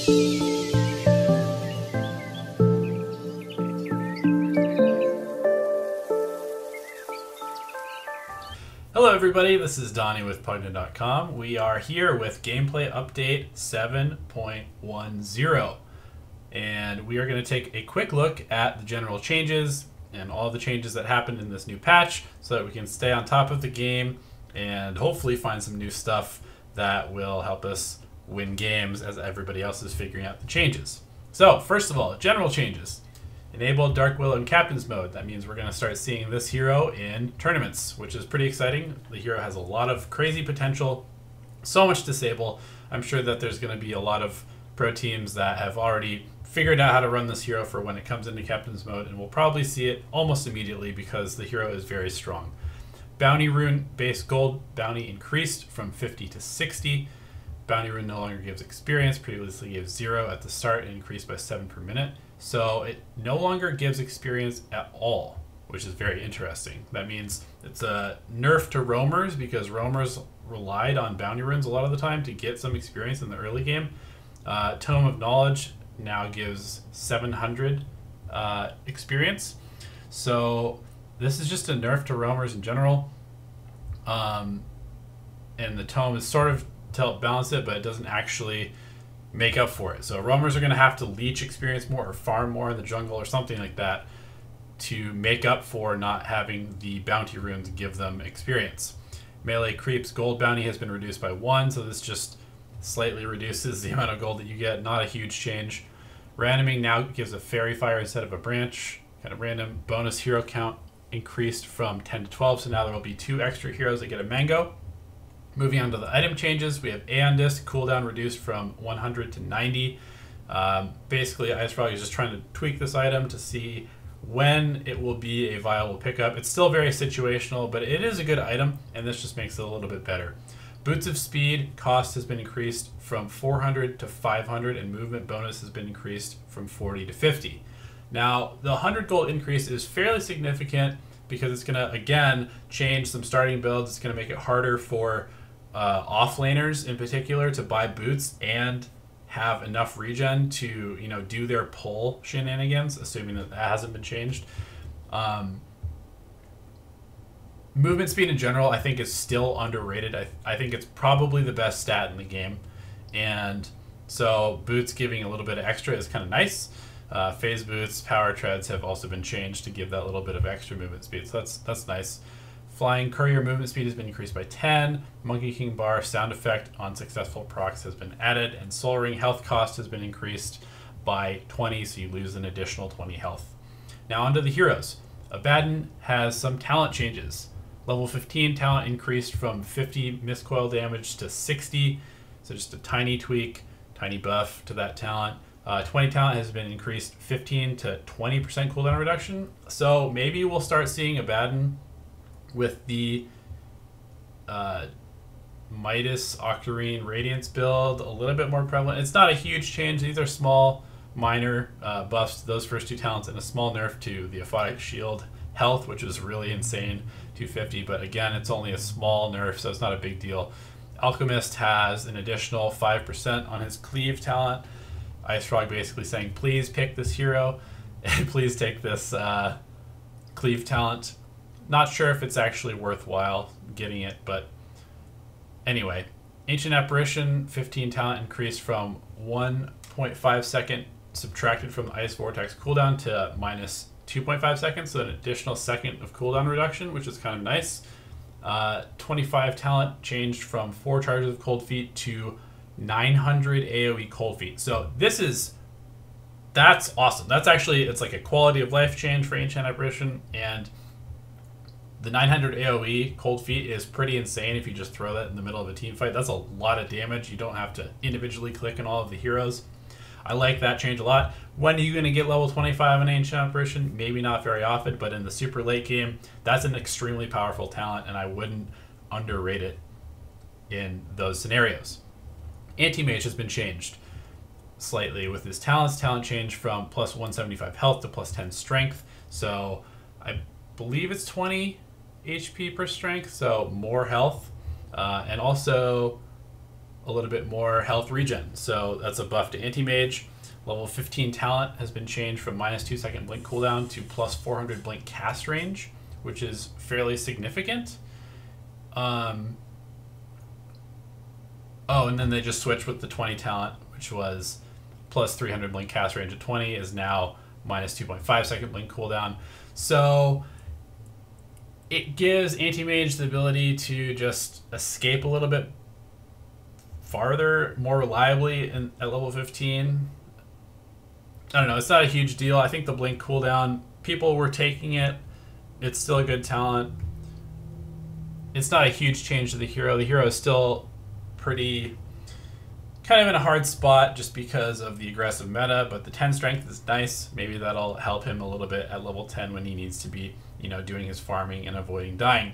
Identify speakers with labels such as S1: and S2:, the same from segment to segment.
S1: Hello everybody, this is Donnie with Pvgna.com. We are here with Gameplay Update 7.10, and we are going to take a quick look at the general changes and all the changes that happened in this new patch so that we can stay on top of the game and hopefully find some new stuff that will help us win games as everybody else is figuring out the changes. So first of all, general changes. Enable Dark Willow in Captain's Mode. That means we're going to start seeing this hero in tournaments, which is pretty exciting. The hero has a lot of crazy potential, so much disable. I'm sure that there's going to be a lot of pro teams that have already figured out how to run this hero for when it comes into Captain's Mode, and we'll probably see it almost immediately because the hero is very strong. Bounty Rune base gold bounty increased from 50 to 60. Bounty Rune no longer gives experience, previously gave 0 at the start and increased by 7 per minute. So it no longer gives experience at all, which is very interesting. That means it's a nerf to roamers because roamers relied on bounty runes a lot of the time to get some experience in the early game. Tome of Knowledge now gives 700 experience. So this is just a nerf to roamers in general. And the tome is sort of to help balance it, but it doesn't actually make up for it. So roamers are going to have to leech experience more or farm more in the jungle or something like that to make up for not having the bounty runes give them experience. Melee creeps gold bounty has been reduced by 1, so this just slightly reduces the amount of gold that you get. Not a huge change. Randoming now gives a fairy fire instead of a branch, kind of random. Bonus hero count increased from 10 to 12, so now there will be 2 extra heroes that get a mango. Moving on to the item changes, we have Aeon Disc cooldown reduced from 100 to 90. Basically, Ice Frog is just trying to tweak this item to see when it will be a viable pickup. It's still very situational, but it is a good item, and this just makes it a little bit better. Boots of Speed cost has been increased from 400 to 500, and movement bonus has been increased from 40 to 50. Now, the 100 gold increase is fairly significant because it's going to, again, change some starting builds. It's going to make it harder for offlaners in particular to buy boots and have enough regen to do their pull shenanigans, assuming that hasn't been changed. Movement speed in general I think is still underrated. I think it's probably the best stat in the game, and so boots giving a little bit of extra is kind of nice. Phase boots, power treads have also been changed to give that little bit of extra movement speed, so that's nice. Flying Courier movement speed has been increased by 10. Monkey King Bar sound effect on successful procs has been added. And Soul Ring health cost has been increased by 20, so you lose an additional 20 health. Now onto the heroes. Abaddon has some talent changes. Level 15 talent increased from 50 miscoil damage to 60. So just a tiny tweak, tiny buff to that talent. 20 talent has been increased 15 to 20% cooldown reduction. So maybe we'll start seeing Abaddon with the Midas Octarine Radiance build a little bit more prevalent. It's not a huge change. These are small, minor buffs to those first 2 talents and a small nerf to the Aphotic Shield health, which is really insane, 250. But again, it's only a small nerf, so it's not a big deal. Alchemist has an additional 5% on his Cleave talent. Ice Frog basically saying, please pick this hero and please take this Cleave talent. Not sure if it's actually worthwhile getting it, but anyway. Ancient Apparition, 15 talent increased from 1.5 second subtracted from the Ice Vortex cooldown to minus 2.5 seconds, so an additional second of cooldown reduction, which is kind of nice. 25 talent changed from 4 charges of Cold Feet to 900 AoE Cold Feet. So that's awesome. That's actually, it's like a quality of life change for Ancient Apparition, and the 900 AoE Cold Feet is pretty insane if you just throw that in the middle of a team fight. That's a lot of damage. You don't have to individually click on all of the heroes. I like that change a lot. When are you going to get level 25 in Ancient Apparition? Maybe not very often, but in the super late game, that's an extremely powerful talent, and I wouldn't underrate it in those scenarios. Anti-Mage has been changed slightly with his talents. Talent change from plus 175 health to plus 10 strength. So I believe it's 20 HP per strength, so more health. And also a little bit more health regen. So that's a buff to Anti-Mage. Level 15 talent has been changed from -2 second blink cooldown to plus 400 blink cast range, which is fairly significant. Oh, and then they just switched with the 20 talent, which was plus 300 blink cast range at 20, is now -2.5 second blink cooldown. So it gives Anti-Mage the ability to just escape a little bit farther, more reliably at level 15. I don't know, it's not a huge deal. I think the blink cooldown, people were taking it. It's still a good talent. It's not a huge change to the hero. The hero is still pretty kind of in a hard spot just because of the aggressive meta, but the 10 strength is nice. Maybe that'll help him a little bit at level 10 when he needs to be, you know, doing his farming and avoiding dying.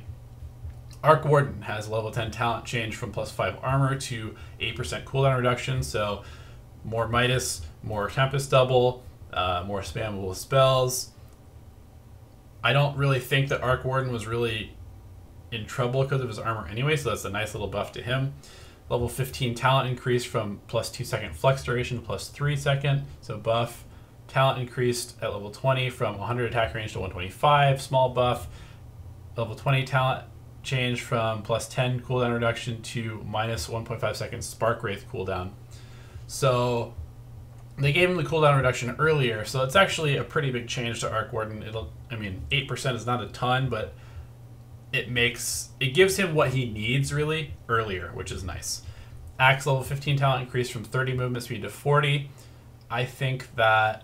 S1: Arc Warden has level 10 talent change from +5 armor to 8% cooldown reduction, so more Midas, more Tempest Double, more spammable spells. I don't really think that Arc Warden was really in trouble because of his armor anyway, so that's a nice little buff to him. Level 15 talent increase from +2 second flex duration to +3 second, so buff. Talent increased at level 20 from 100 attack range to 125, small buff. Level 20 talent change from +10 cooldown reduction to -1.5 seconds Spark Wraith cooldown. So they gave him the cooldown reduction earlier, so it's actually a pretty big change to Arc Warden. I mean, 8% is not a ton, but it gives him what he needs really earlier, which is nice. Axe level 15 talent increased from 30 movement speed to 40. I think that,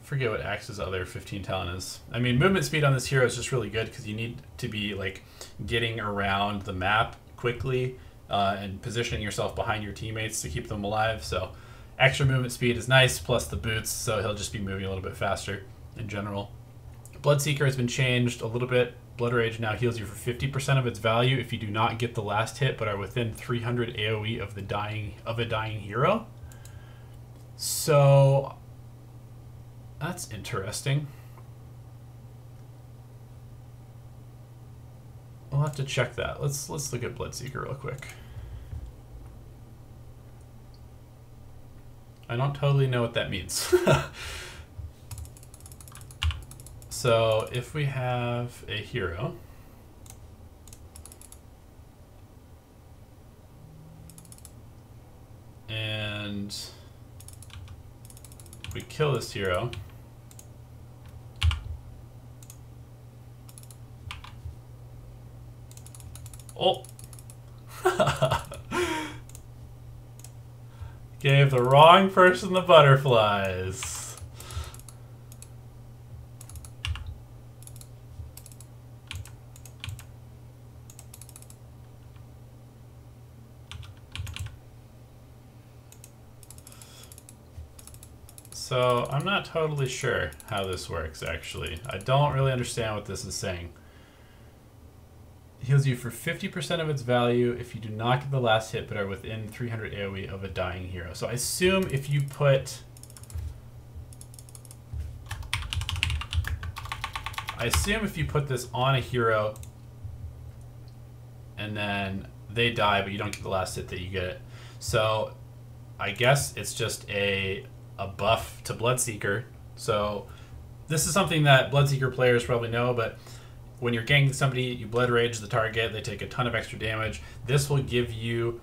S1: forget what Axe's other 15 talent is. I mean, movement speed on this hero is just really good because you need to be like getting around the map quickly and positioning yourself behind your teammates to keep them alive. So extra movement speed is nice, plus the boots, so he'll just be moving a little bit faster in general. Bloodseeker has been changed a little bit. Blood Rage now heals you for 50% of its value if you do not get the last hit but are within 300 AoE of a dying hero. So that's interesting. We'll have to check that. Let's look at Bloodseeker real quick. I don't totally know what that means. So if we have a hero and we kill this hero, oh, gave the wrong person the butterflies. So I'm not totally sure how this works, actually. I don't really understand what this is saying. Heals you for 50% of its value if you do not get the last hit but are within 300 AoE of a dying hero. So I assume if you put... this on a hero and then they die but you don't get the last hit, that you get it. So I guess it's just a buff to Bloodseeker. So this is something that Bloodseeker players probably know, but when you're ganking somebody, you Blood Rage the target, they take a ton of extra damage. This will give you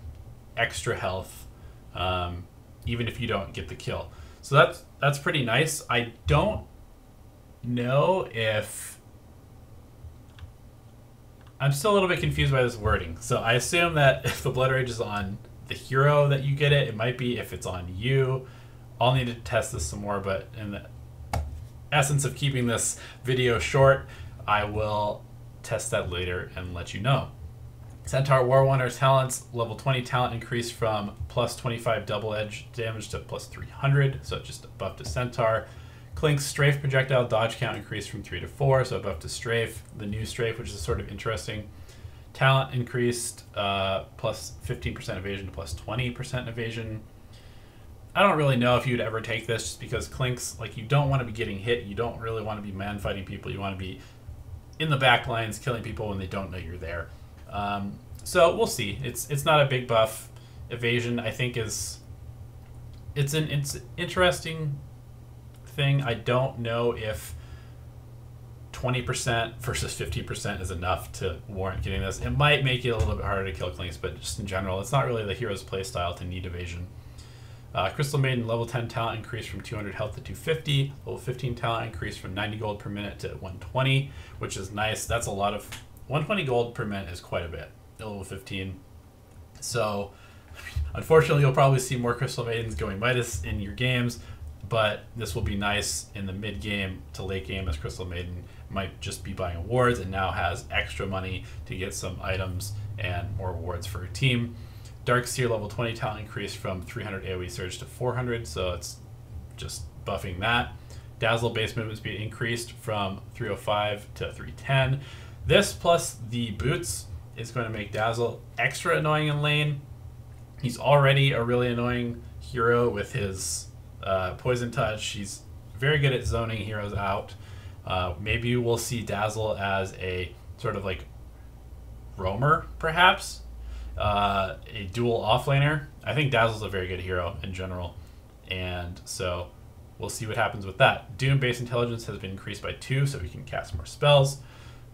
S1: extra health, even if you don't get the kill. So that's pretty nice. I don't know if... I'm still a little bit confused by this wording. So I assume that if the Blood Rage is on the hero that you get it, it might be if it's on you. I'll need to test this some more, but in the essence of keeping this video short, I will test that later and let you know. Centaur War Wonder talents, level 20 talent increased from +25 double edge damage to +300, so just a buff to Centaur. Clink's strafe projectile dodge count increased from 3 to 4, so a buff to strafe. The new strafe, which is sort of interesting. Talent increased plus 15% evasion to plus 20% evasion. I don't really know if you'd ever take this just because Clink's, like, you don't want to be getting hit. You don't really want to be man-fighting people. You want to be in the back lines killing people when they don't know you're there. So we'll see. It's not a big buff. Evasion, I think, it's an interesting thing. I don't know if 20% versus 50% is enough to warrant getting this. It might make it a little bit harder to kill Clinks, but just in general, it's not really the hero's playstyle to need evasion. Crystal Maiden level 10 talent increased from 200 health to 250. Level 15 talent increased from 90 gold per minute to 120, which is nice. That's a lot of 120 gold per minute is quite a bit at level 15. So unfortunately, you'll probably see more Crystal Maidens going Midas in your games, but this will be nice in the mid game to late game, as Crystal Maiden might just be buying awards and now has extra money to get some items and more awards for her team. Dark Seer level 20 talent increased from 300 AoE surge to 400, so it's just buffing that. Dazzle base movement speed increased from 305 to 310. This plus the boots is going to make Dazzle extra annoying in lane. He's already a really annoying hero with his poison touch. He's very good at zoning heroes out. Maybe we'll see Dazzle as a sort of like roamer, perhaps. A dual offlaner. I think Dazzle's a very good hero in general, and so we'll see what happens with that. Doom base intelligence has been increased by 2, so we can cast more spells.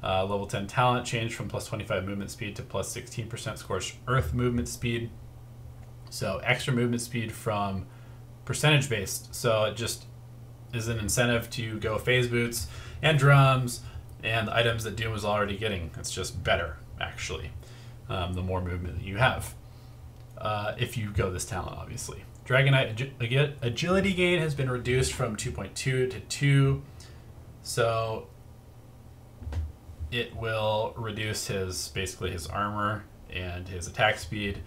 S1: Level 10 talent changed from plus 25 movement speed to plus 16% scorched earth movement speed. So extra movement speed from percentage based. So it just is an incentive to go phase boots and drums and the items that Doom was already getting. It's just better, actually. The more movement that you have, if you go this talent, obviously. Dragonite agility gain has been reduced from 2.2 to 2, so it will reduce basically his armor and his attack speed.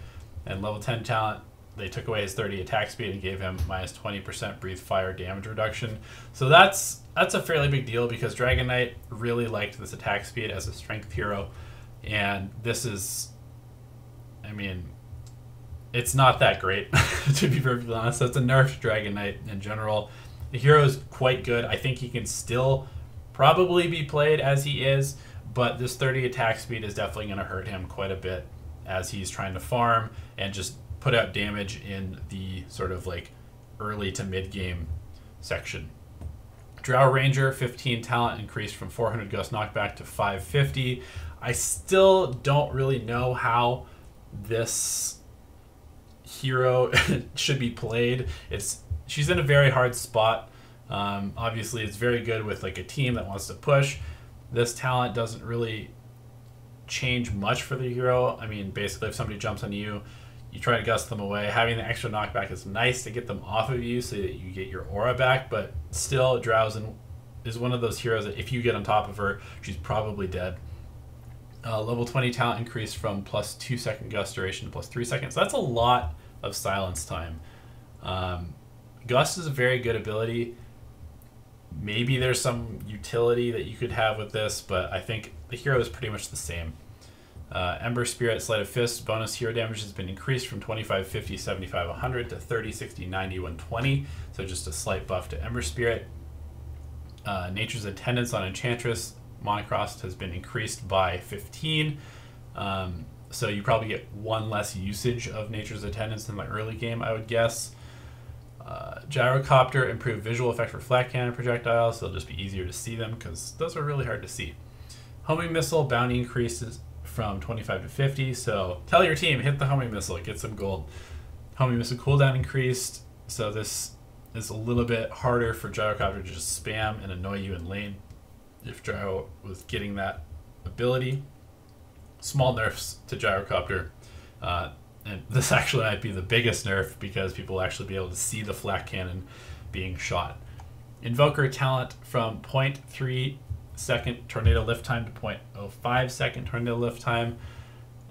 S1: And level 10 talent, they took away his 30 attack speed and gave him minus 20% breathe fire damage reduction. So that's a fairly big deal, because Dragonite really liked this attack speed as a strength hero, and this is, I mean, it's not that great, to be perfectly honest. So it's a nerfed Dragonite in general. The hero is quite good. I think he can still probably be played as he is, but this 30 attack speed is definitely going to hurt him quite a bit as he's trying to farm and just put out damage in the sort of like early to mid game section. Drow Ranger 15 talent increased from 400 ghost knockback to 550. I still don't really know how this hero should be played. She's in a very hard spot. Obviously, it's very good with like a team that wants to push. This talent doesn't really change much for the hero. I mean, basically, if somebody jumps on you, you try to gust them away. Having the extra knockback is nice to get them off of you so that you get your aura back, but still, Drowsin is one of those heroes that if you get on top of her, she's probably dead. Level 20 talent increased from plus 2 second gust duration to plus 3 seconds. So that's a lot of silence time. Gust is a very good ability. Maybe there's some utility that you could have with this, but I think the hero is pretty much the same. Ember Spirit Sleight of Fist bonus hero damage has been increased from 25, 50, 75, 100 to 30, 60, 90, 120. So just a slight buff to Ember Spirit. Nature's Attendance on Enchantress Monocrossed has been increased by 15. So you probably get 1 less usage of Nature's Attendance in the early game, I would guess. Gyrocopter improved visual effect for flat cannon projectiles, so it'll just be easier to see them because those are really hard to see. Homing Missile bounty increases from 25 to 50, so tell your team, hit the homing missile, get some gold. Homing Missile cooldown increased, so this is a little bit harder for Gyrocopter to just spam and annoy you in lane if Gyro was getting that ability. Small nerfs to Gyrocopter. And this actually might be the biggest nerf because people will actually be able to see the flat cannon being shot. Invoker talent from 0.3 second tornado lift time to 0.05 second tornado lift time.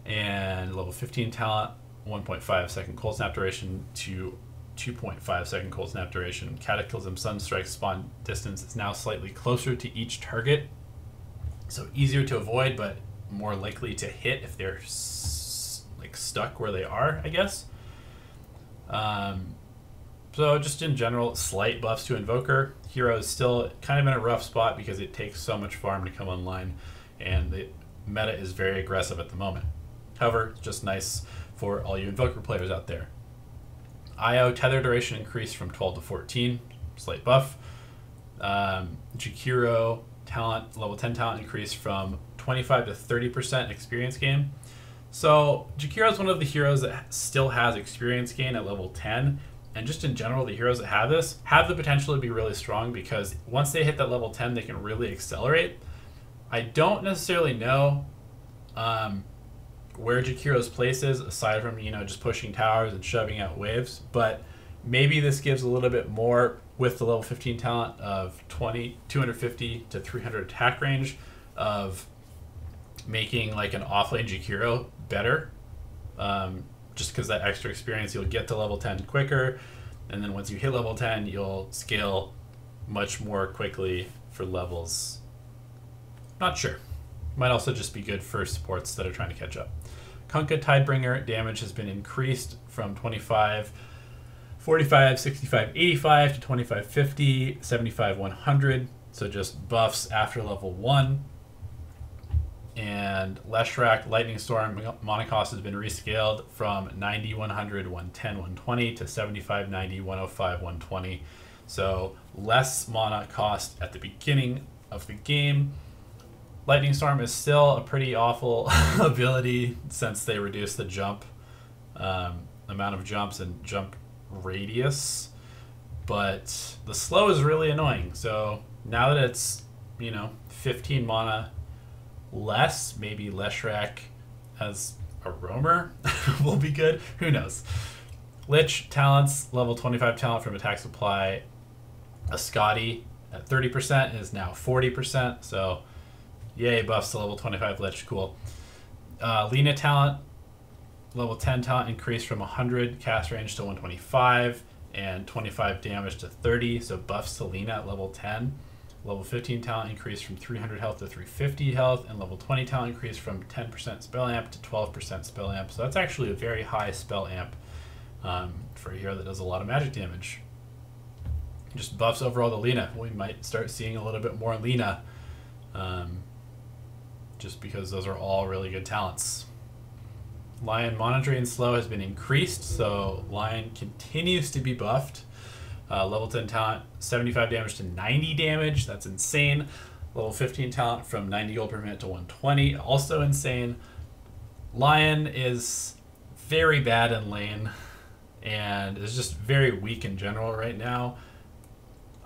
S1: And level 15 talent, 1.5 second cold snap duration to 2.5 second cold snap duration. Cataclysm Sunstrike spawn distance is now slightly closer to each target. So easier to avoid, but more likely to hit if they're stuck where they are, I guess. So just in general, slight buffs to Invoker. Hero is still kind of in a rough spot because it takes so much farm to come online, and the meta is very aggressive at the moment. However, it's just nice for all you Invoker players out there. IO tether duration increased from 12 to 14, slight buff. Jakiro talent, level 10 talent increased from 25 to 30% experience gain. So Jakiro is one of the heroes that still has experience gain at level 10, and just in general, the heroes that have this have the potential to be really strong because once they hit that level 10, they can really accelerate. I don't necessarily know where Jakiro's place is, aside from, you know, just pushing towers and shoving out waves, but maybe this gives a little bit more with the level 15 talent of 250 to 300 attack range of making like an offlane Jakiro better. Just because that extra experience, you'll get to level 10 quicker, and then once you hit level 10, you'll scale much more quickly for levels. Not sure. Might also just be good for supports that are trying to catch up. Kunkka Tidebringer damage has been increased from 25, 45, 65, 85 to 25, 50, 75, 100. So just buffs after level 1. And Leshrac Lightning Storm mana cost has been rescaled from 90, 100, 110, 120 to 75, 90, 105, 120. So less mana cost at the beginning of the game. Lightning Storm is still a pretty awful ability since they reduced the jump amount of jumps and jump radius, but the slow is really annoying. So now that it's, you know, 15 mana less, maybe Leshrac as a roamer will be good. Who knows? Lich talents, level 25 talent from attack supply. A Scotty at 30% is now 40%. So yay, buffs to level 25 Lich, cool. Lina talent, level 10 talent increased from 100 cast range to 125 and 25 damage to 30. So buffs to Lina at level 10. Level 15 talent increased from 300 health to 350 health, and level 20 talent increased from 10% spell amp to 12% spell amp. So that's actually a very high spell amp for a hero that does a lot of magic damage. Just buffs overall to Lina. We might start seeing a little bit more Lina, just because those are all really good talents. Lion mana drain slow has been increased, so Lion continues to be buffed. Level 10 talent, 75 damage to 90 damage. That's insane. Level 15 talent from 90 gold per minute to 120. Also insane. Lion is very bad in lane and is just very weak in general right now.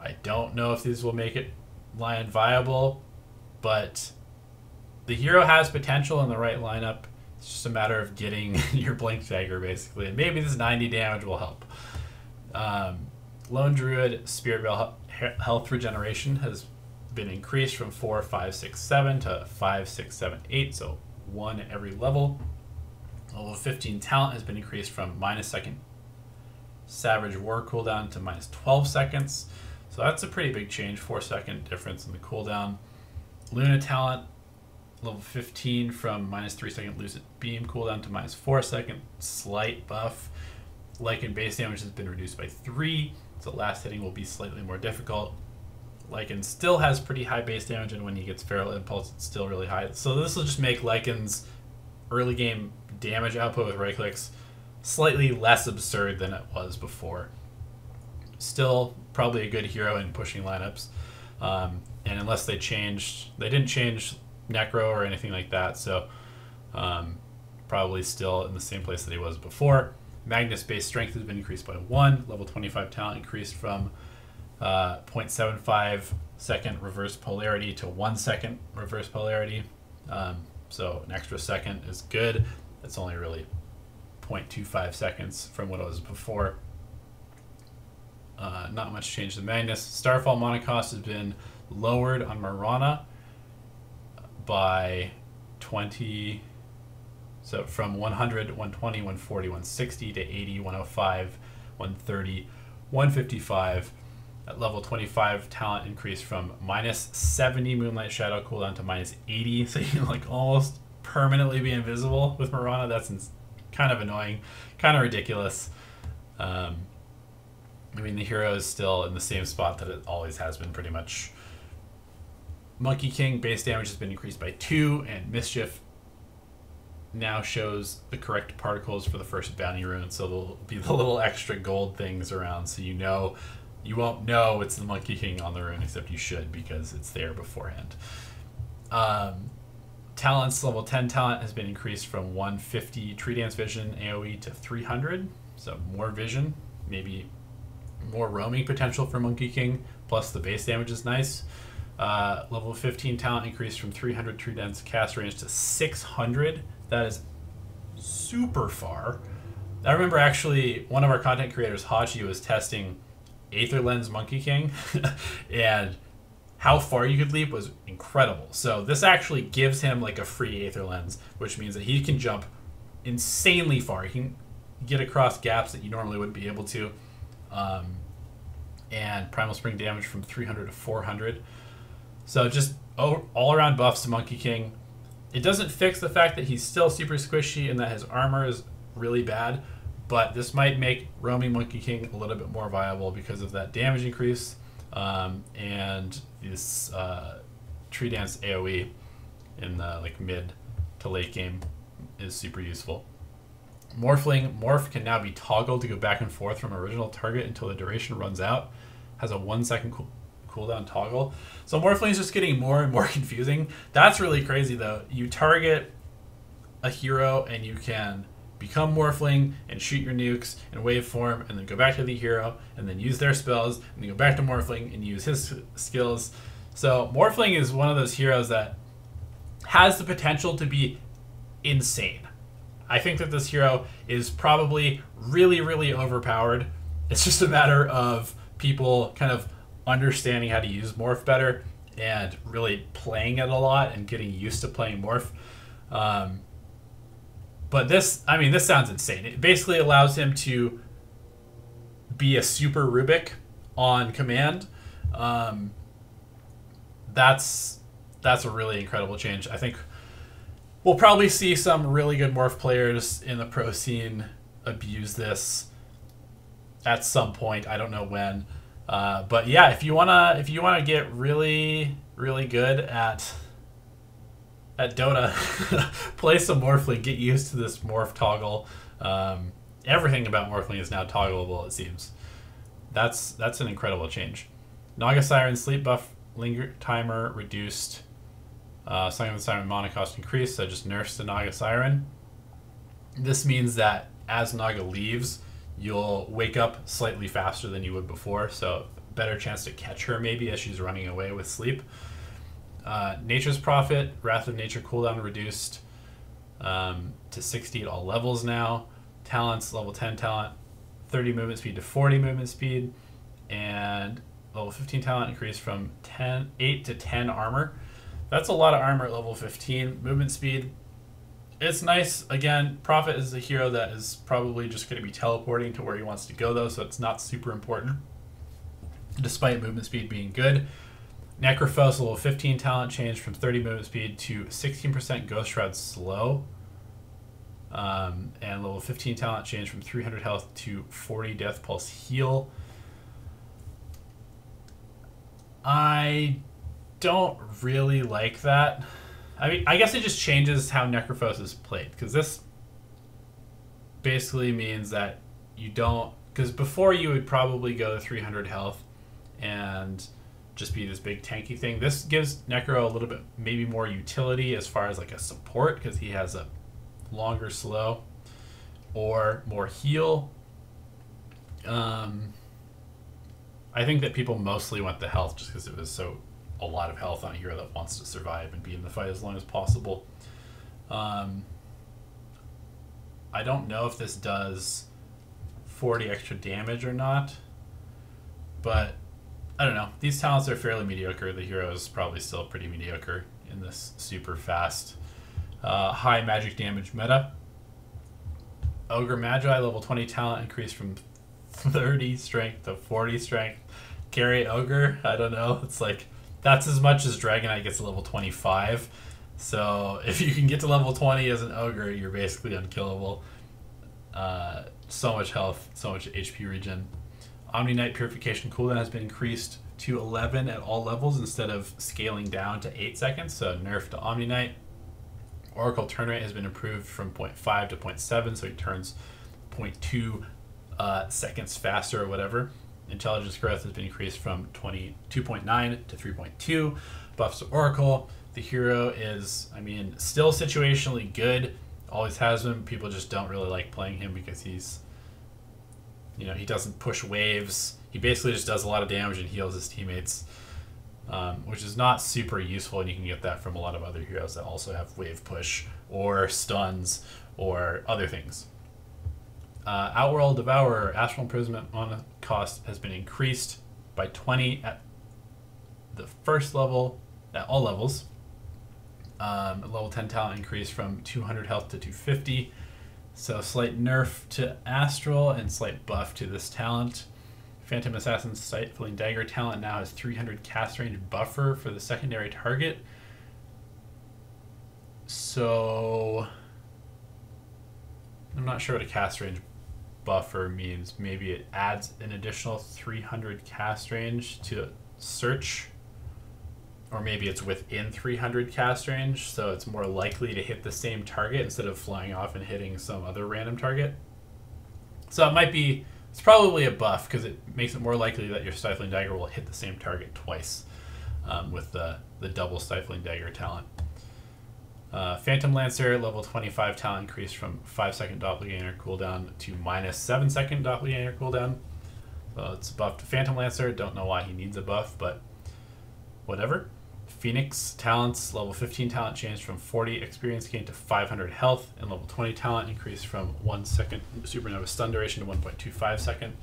S1: I don't know if these will make it Lion viable, but the hero has potential in the right lineup. It's just a matter of getting your Blink Dagger, basically. And maybe this 90 damage will help. Lone Druid Spirit Veil health regeneration has been increased from 4, 5, 6, 7 to 5, 6, 7, 8, so 1 every level. Level 15 talent has been increased from -2 Savage War cooldown to -12 seconds. So that's a pretty big change, 4-second difference in the cooldown. Luna talent, level 15 from -3 Lucid Beam cooldown to -4 second, slight buff. Lycan base damage has been reduced by 3. So last hitting will be slightly more difficult. Lycan still has pretty high base damage, and when he gets Feral Impulse, it's still really high. So this will just make Lycan's early game damage output with right clicks slightly less absurd than it was before. Still probably a good hero in pushing lineups. And unless they didn't change Necro or anything like that, so probably still in the same place that he was before. Magnus base strength has been increased by 1. Level 25 talent increased from 0.75 second reverse polarity to 1 second reverse polarity. So an extra second is good. It's only really 0.25 seconds from what it was before. Not much change to Magnus. Starfall mana cost has been lowered on Mirana by 20. So from 100, 120, 140, 160 to 80, 105, 130, 155. At level 25, talent increased from -70 Moonlight Shadow cooldown to -80. So you can like almost permanently be invisible with Mirana. That's kind of annoying, kind of ridiculous. I mean, the hero is still in the same spot that it always has been pretty much. Monkey King base damage has been increased by 2, and Mischief now shows the correct particles for the first bounty rune, so there'll be the little extra gold things around, so you won't know it's the Monkey King on the rune, except you should because it's there beforehand. Talents, level 10 talent has been increased from 150 Tree Dance Vision AoE to 300, so more vision, maybe more roaming potential for Monkey King, plus the base damage is nice. Level 15 talent increased from 300 Tree Dance cast range to 600. That is super far. I remember actually one of our content creators, Hachi, was testing Aether Lens Monkey King, and how far you could leap was incredible. So this actually gives him like a free Aether Lens, which means that he can jump insanely far. He can get across gaps that you normally wouldn't be able to. And Primal Spring damage from 300 to 400. So just all around buffs to Monkey King. It doesn't fix the fact that he's still super squishy and that his armor is really bad, but this might make roaming Monkey King a little bit more viable because of that damage increase, and this Tree Dance AoE in the like mid to late game is super useful. Morph can now be toggled to go back and forth from original target until the duration runs out. Has a 1 second cooldown toggle. So Morphling is just getting more and more confusing. That's really crazy though. You target a hero and you can become Morphling and shoot your nukes in wave form and then go back to the hero and then use their spells and then go back to Morphling and use his skills. So Morphling is one of those heroes that has the potential to be insane. I think that this hero is probably really, really overpowered. It's just a matter of people kind of understanding how to use Morph better and really playing it a lot and getting used to playing Morph. But this sounds insane. It basically allows him to be a super Rubik on command. That's a really incredible change. I think we'll probably see some really good Morph players in the pro scene abuse this at some point. I don't know when. But yeah, if you wanna get really, really good at Dota, play some Morphling, get used to this Morph toggle. Everything about Morphling is now toggleable, it seems. That's an incredible change. Naga Siren sleep buff linger timer reduced. Song of the Siren mana cost increased, so just nerfs the Naga Siren. This means that as Naga leaves, you'll wake up slightly faster than you would before, so better chance to catch her maybe as she's running away with sleep. Nature's Prophet, Wrath of Nature cooldown reduced to 60 at all levels now. Talents, level 10 talent, 30 movement speed to 40 movement speed, and level 15 talent increased from 8 to 10 armor. That's a lot of armor at level 15. Movement speed, it's nice. Again, Prophet is a hero that is probably just going to be teleporting to where he wants to go, though, so it's not super important, despite movement speed being good. Necrophos, level 15 talent, changed from 30 movement speed to 16% Ghost Shroud slow. And level 15 talent changed from 300 health to 40 Death Pulse heal. I don't really like that. I mean, I guess it just changes how Necrophos is played, because this basically means that you don't, because before you would probably go to 300 health and just be this big tanky thing. This gives Necro a little bit maybe more utility as far as like a support, because he has a longer slow or more heal. I think that people mostly want the health just because it was a lot of health on a hero that wants to survive and be in the fight as long as possible. I don't know if this does 40 extra damage or not, but I don't know. These talents are fairly mediocre. The hero is probably still pretty mediocre in this super fast, high magic damage meta. Ogre Magi, level 20 talent, increased from 30 strength to 40 strength. Carry Ogre, I don't know. It's like, that's as much as Dragonite gets to level 25. So if you can get to level 20 as an Ogre, you're basically unkillable. So much health, so much HP regen. Omni Knight Purification cooldown has been increased to 11 at all levels instead of scaling down to 8 seconds, so nerf to Omni Knight. Oracle turn rate has been improved from 0.5 to 0.7, so he turns 0.2 seconds faster or whatever. Intelligence growth has been increased from 2.9 to 3.2. Buffs to Oracle. The hero is, I mean, still situationally good. Always has been. People just don't really like playing him because he's, you know, he doesn't push waves. He basically just does a lot of damage and heals his teammates, which is not super useful, and you can get that from a lot of other heroes that also have wave push or stuns or other things. Outworld Devourer, Astral Imprisonment mana cost has been increased by 20 at the first level, at all levels. Level 10 talent increase from 200 health to 250. So slight nerf to Astral and slight buff to this talent. Phantom Assassin's Stifling Dagger talent now has 300 cast range buffer for the secondary target. So I'm not sure what a cast range buffer means. Maybe it adds an additional 300 cast range to search, or maybe it's within 300 cast range, so it's more likely to hit the same target instead of flying off and hitting some other random target. So it might be, it's probably a buff because it makes it more likely that your Stifling Dagger will hit the same target twice with the double Stifling Dagger talent. Phantom Lancer, level 25 talent increased from 5-second Doppelganger cooldown to -7-second Doppelganger cooldown. So it's buffed to Phantom Lancer. Don't know why he needs a buff, but whatever. Phoenix talents, level 15 talent changed from 40 experience gain to 500 health, and level 20 talent increased from 1 second supernova stun duration to 1.25 second.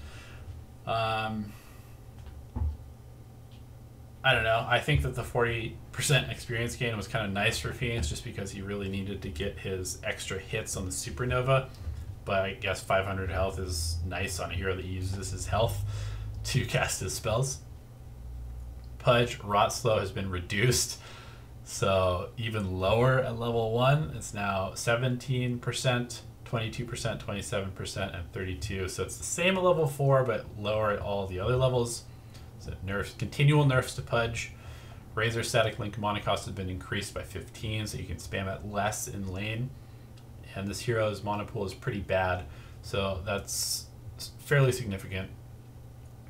S1: I don't know. I think that the 40% experience gain was kind of nice for Phoenix just because he really needed to get his extra hits on the supernova. But I guess 500 health is nice on a hero that uses his health to cast his spells. Pudge Rot Slow has been reduced, so even lower at level 1. It's now 17%, 22%, 27%, and 32%. So it's the same at level 4, but lower at all the other levels. So nerfs, continual nerfs to Pudge. Razor Static Link mana cost has been increased by 15, so you can spam it less in lane. And this hero's mana pool is pretty bad, so that's fairly significant.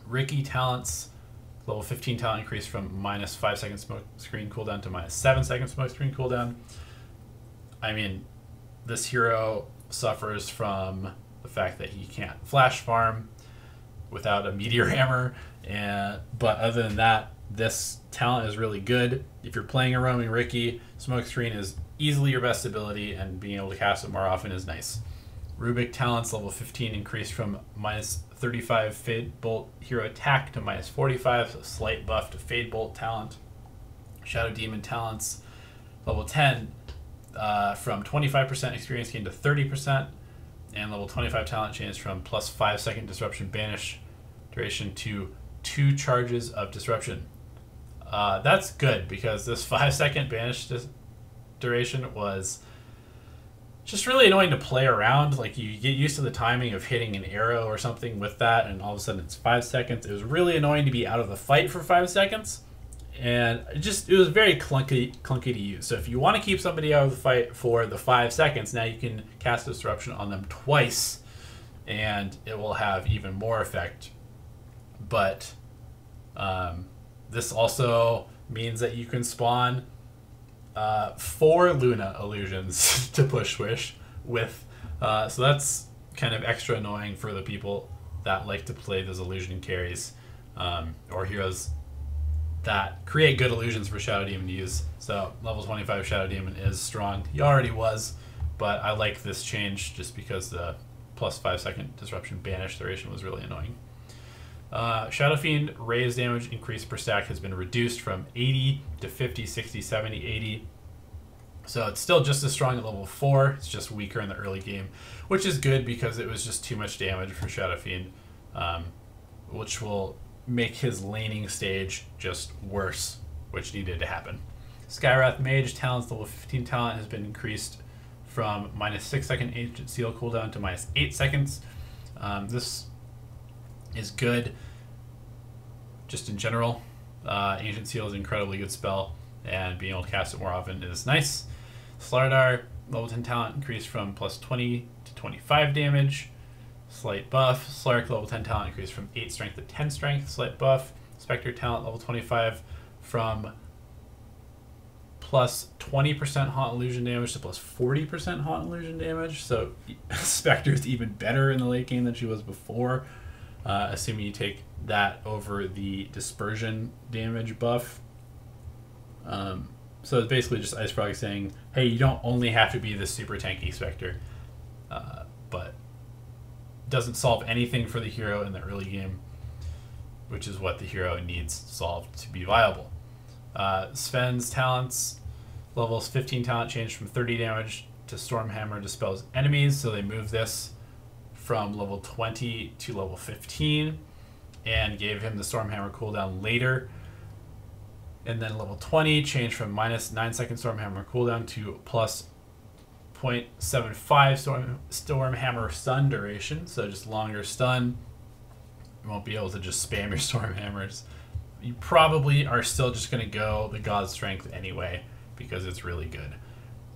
S1: Ricky talents, level 15 talent increase from -5-second smoke screen cooldown to -7-second smoke screen cooldown. I mean, this hero suffers from the fact that he can't flash farm without a meteor hammer, but other than that, this talent is really good. If you're playing a roaming Ricky, smoke screen is easily your best ability, and being able to cast it more often is nice. Rubik talents, level 15 increased from -35 Fade Bolt hero attack to -45, so slight buff to Fade Bolt talent. Shadow Demon talents, level 10 from 25% experience gain to 30%, and level 25 talent changed from plus 5-second disruption banish duration to 2 charges of disruption. That's good because this 5-second banish duration was just really annoying to play around. Like, you get used to the timing of hitting an arrow or something with that, and all of a sudden it's 5 seconds. It was really annoying to be out of the fight for 5 seconds, and it was very clunky to use. So if you want to keep somebody out of the fight for the 5 seconds, now you can cast disruption on them twice, and it will have even more effect. But this also means that you can spawn 4 Luna illusions to push Swish with, so that's kind of extra annoying for the people that like to play those illusion carries, or heroes that create good illusions for Shadow Demon to use. So level 25 Shadow Demon is strong. He already was, but I like this change just because the plus 5-second disruption banish duration was really annoying. Shadow Fiend raise damage increase per stack has been reduced from 80 to 50, 60, 70, 80. So it's still just as strong at level 4. It's just weaker in the early game, which is good because it was just too much damage for Shadow Fiend, which will make his laning stage just worse, which needed to happen. Skywrath Mage talents, level 15 talent has been increased from -6-second Ancient Seal cooldown to -8 seconds. This is good just in general. Ancient Seal is an incredibly good spell, and being able to cast it more often is nice. Slardar level 10 talent increased from plus 20 to 25 damage. Slight buff. Slark level 10 talent increased from 8 strength to 10 strength. Slight buff. Spectre talent level 25 from plus 20% haunt illusion damage to plus 40% haunt illusion damage. So Spectre is even better in the late game than she was before, assuming you take that over the dispersion damage buff. So it's basically just Ice Frog saying, hey, you don't only have to be this super tanky Spectre, but doesn't solve anything for the hero in the early game, which is what the hero needs solved to be viable. Sven's talents, levels 15 talent changed from 30 damage to Stormhammer dispels enemies, so they move this from level 20 to level 15 and gave him the Stormhammer cooldown later. And then level 20 changed from minus 9 second Stormhammer cooldown to plus 0.75 Stormhammer stun duration, so just longer stun. You won't be able to just spam your Stormhammers. You probably are still just going to go the God Strength anyway, because it's really good.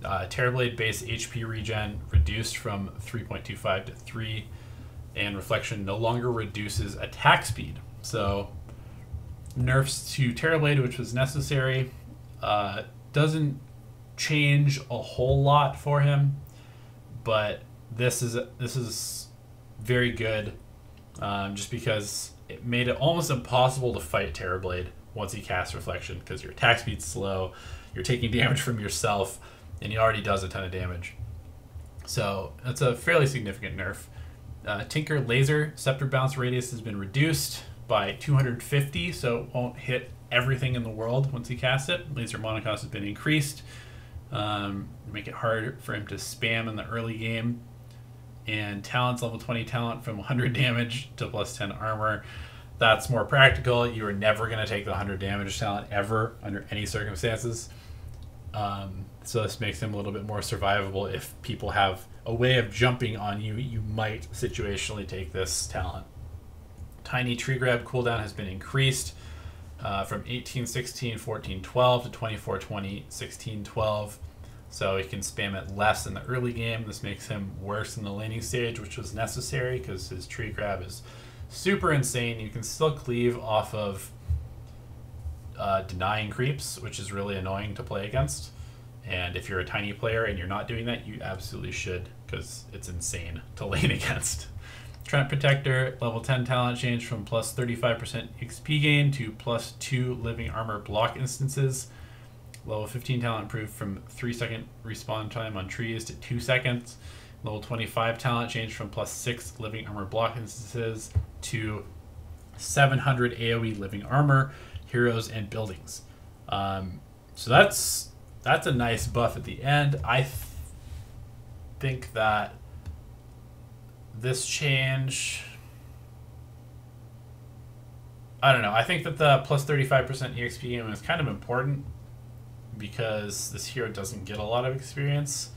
S1: Terrorblade base HP regen reduced from 3.25 to 3, and Reflection no longer reduces attack speed. So nerfs to Terrorblade, which was necessary, doesn't change a whole lot for him, but this is very good, just because it made it almost impossible to fight Terrorblade once he casts Reflection, because your attack speed's slow, you're taking damage from yourself, and he already does a ton of damage. So that's a fairly significant nerf. Tinker Laser Scepter bounce radius has been reduced by 250, so it won't hit everything in the world once he casts it. Laser monocost has been increased, make it hard for him to spam in the early game. And talents, level 20 talent from 100 damage to plus 10 armor. That's more practical. You are never going to take the 100 damage talent ever under any circumstances. So this makes him a little bit more survivable. If people have a way of jumping on you, you might situationally take this talent. Tiny Tree Grab cooldown has been increased from 18-16, 14-12 to 24-20, 16-12. So he can spam it less in the early game. This makes him worse in the laning stage, which was necessary because his Tree Grab is super insane. You can still cleave off of denying creeps, which is really annoying to play against. And if you're a tiny player and you're not doing that, you absolutely should, because it's insane to lane against. Trent Protector, level 10 talent change from plus 35% XP gain to plus 2 living armor block instances. Level 15 talent improved from 3-second respawn time on trees to 2 seconds. Level 25 talent changed from plus 6 living armor block instances to 700 AoE living armor, heroes, and buildings. So that's a nice buff at the end. I think that this change, I don't know. I think that the plus 35% EXP gain is kind of important because this hero doesn't get a lot of experience.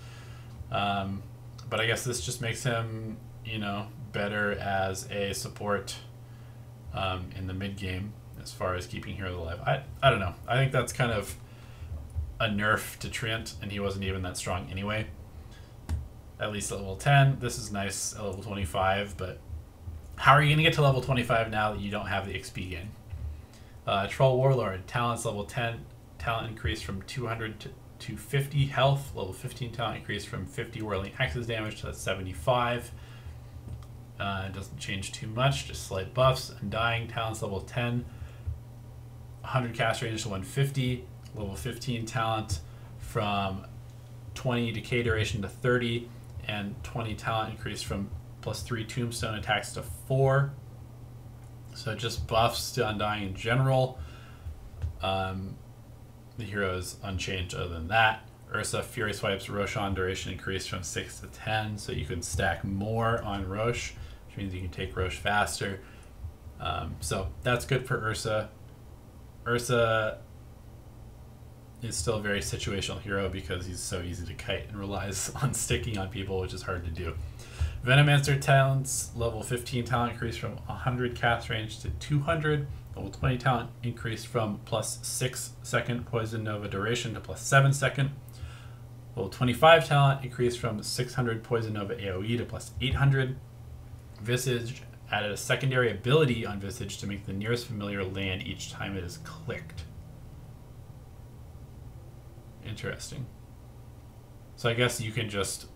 S1: But I guess this just makes him, you know, better as a support in the mid game as far as keeping heroes alive. I don't know. I think that's kind of a nerf to Trent, and he wasn't even that strong anyway. At least at level 10. This is nice at level 25, but how are you going to get to level 25 now that you don't have the XP gain? Troll Warlord, talents level 10, talent increase from 200 to 50 health, level 15 talent increase from 50 whirling axes damage to 75. It doesn't change too much, just slight buffs. Undying, talents level 10, 100 cast range to 150, level 15 talent from 20 decay duration to 30, and 20 talent increase from plus 3 tombstone attacks to 4. So just buffs to Undying in general. The hero is unchanged other than that. Ursa Fury Swipes Roshan duration increased from 6 to 10, so you can stack more on Rosh, which means you can take Rosh faster. So that's good for Ursa. Ursa is still a very situational hero because he's so easy to kite and relies on sticking on people, which is hard to do. Venomancer talents, level 15 talent increased from 100 cast range to 200. Level 20 talent increased from plus 6 second Poison Nova duration to plus 7 second. Level 25 talent increased from 600 Poison Nova AoE to plus 800. Visage added a secondary ability on Visage to make the nearest familiar land each time it is clicked. Interesting. So I guess you can just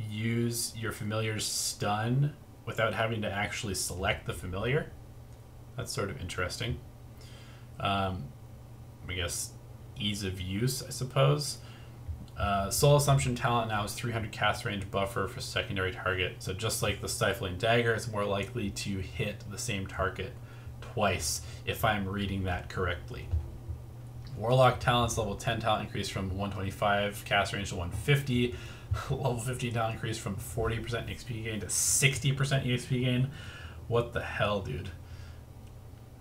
S1: use your familiar's stun without having to actually select the familiar. That's sort of interesting. I guess ease of use, I suppose. Soul Assumption talent now is 300 cast range buffer for secondary target. So just like the Stifling Dagger, it's more likely to hit the same target twice, if I'm reading that correctly. Warlock talents, level 10 talent increase from 125 cast range to 150. Level 15 talent increase from 40% XP gain to 60% EXP gain. What the hell, dude?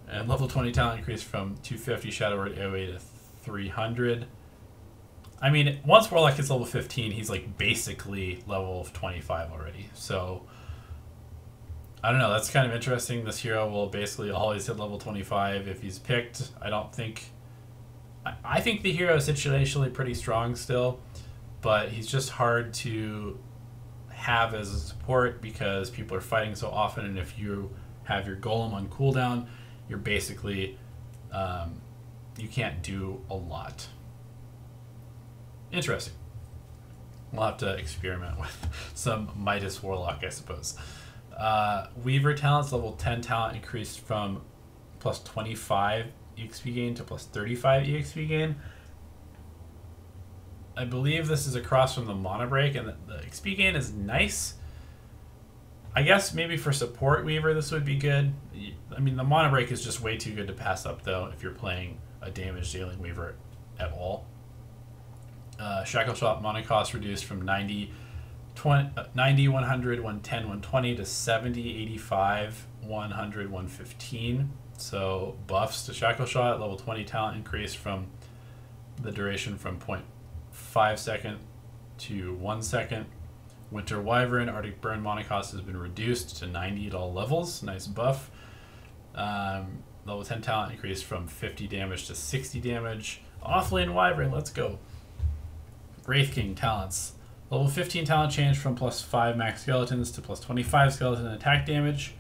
S1: And level 20 talent increase from 250 Shadow Word AoE to 300. I mean, once Warlock hits level 15, he's like basically level 25 already. So, I don't know. That's kind of interesting. This hero will basically always hit level 25 if he's picked. I think the hero is situationally pretty strong still, but he's just hard to have as a support because people are fighting so often, and if you have your golem on cooldown, you're basically you can't do a lot. Interesting. We'll have to experiment with some Midas Warlock, I suppose. Weaver talents, level 10 talent increased from plus 25 EXP gain to plus 35 EXP gain. I believe this is across from the Mana Break, and the XP gain is nice. I guess maybe for support Weaver this would be good. I mean, the Mana Break is just way too good to pass up, though, if you're playing a damage dealing Weaver at all. Shackle Shot mana cost reduced from 90, 100, 110, 120 to 70, 85, 100, 115. So buffs to Shackle Shot, level 20 talent increase from the duration from 0.5 second to 1 second. Winter Wyvern, Arctic Burn mana cost has been reduced to 90 at all levels. Nice buff. Level 10 talent increased from 50 damage to 60 damage. Offlane Wyvern, let's go. Wraith King talents. Level 15 talent changed from plus 5 max skeletons to plus 25 skeleton attack damage.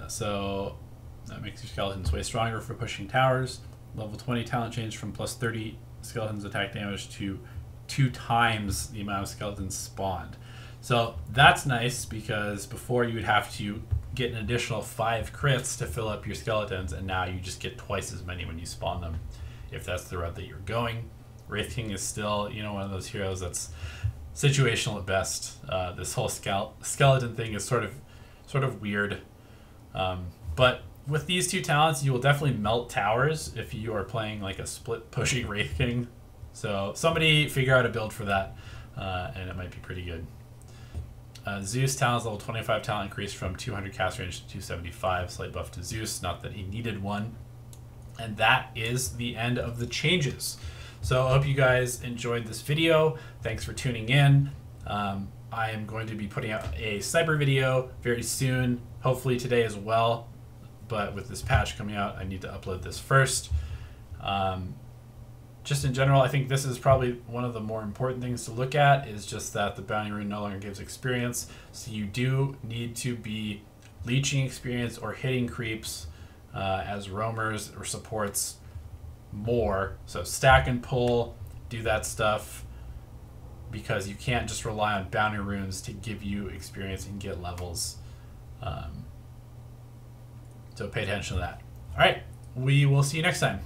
S1: So that makes your skeletons way stronger for pushing towers. Level 20 talent changed from plus 30 skeletons attack damage to 2 times the amount of skeletons spawned. So that's nice because before you would have to get an additional 5 crits to fill up your skeletons, and now you just get twice as many when you spawn them, if that's the route that you're going. Wraith King is still, one of those heroes that's situational at best. This whole skeleton thing is sort of weird. But with these 2 talents, you will definitely melt towers if you are playing like a split pushing Wraith King. So somebody figure out a build for that, and it might be pretty good. Zeus talents, level 25 talent increased from 200 cast range to 275. Slight buff to Zeus, not that he needed one. And that is the end of the changes. So I hope you guys enjoyed this video. Thanks for tuning in. I am going to be putting out a sniper video very soon, hopefully today as well. But with this patch coming out, I need to upload this first. Just in general, I think this is probably one of the more important things to look at, is just that the Bounty Rune no longer gives experience. So you do need to be leeching experience or hitting creeps as roamers or supports more. So stack and pull, do that stuff, because you can't just rely on Bounty Runes to give you experience and get levels. So pay attention to that. All right, we will see you next time.